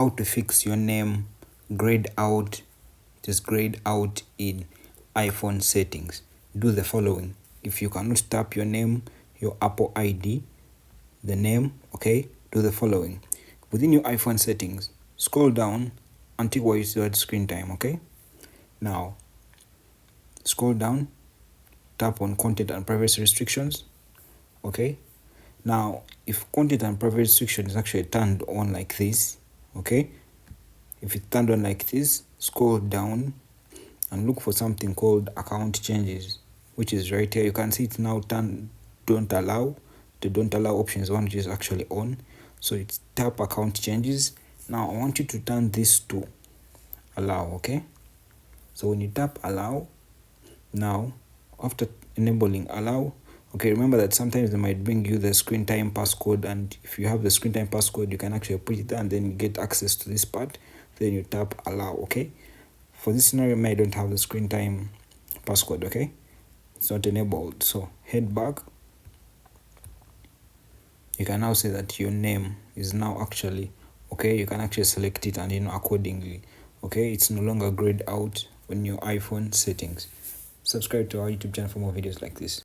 how to fix your name grayed out, just grayed out in iPhone settings. Do the following. If you cannot tap your name, your Apple ID, the name, okay, do the following. Within your iPhone settings, scroll down until you see screen time, okay? Now, scroll down, tap on content and privacy restrictions, okay? Now, if content and privacy restriction is actually turned on like this, okay, if it's turned on like this, scroll down and look for something called account changes, which is right here. You can see it's now turned don't allow. The don't allow option is one which is actually on, so it's tap account changes. Now I want you to turn this to allow, okay? So when you tap allow, now after enabling allow, okay, remember that sometimes they might bring you the screen time passcode, and if you have the screen time passcode, you can actually put it there and then you get access to this part. Then you tap allow, okay? For this scenario, I don't have the screen time passcode, okay? It's not enabled. So head back. You can now say that your name is now actually okay. You can actually select it and accordingly, okay? It's no longer grayed out on your iPhone settings. Subscribe to our YouTube channel for more videos like this.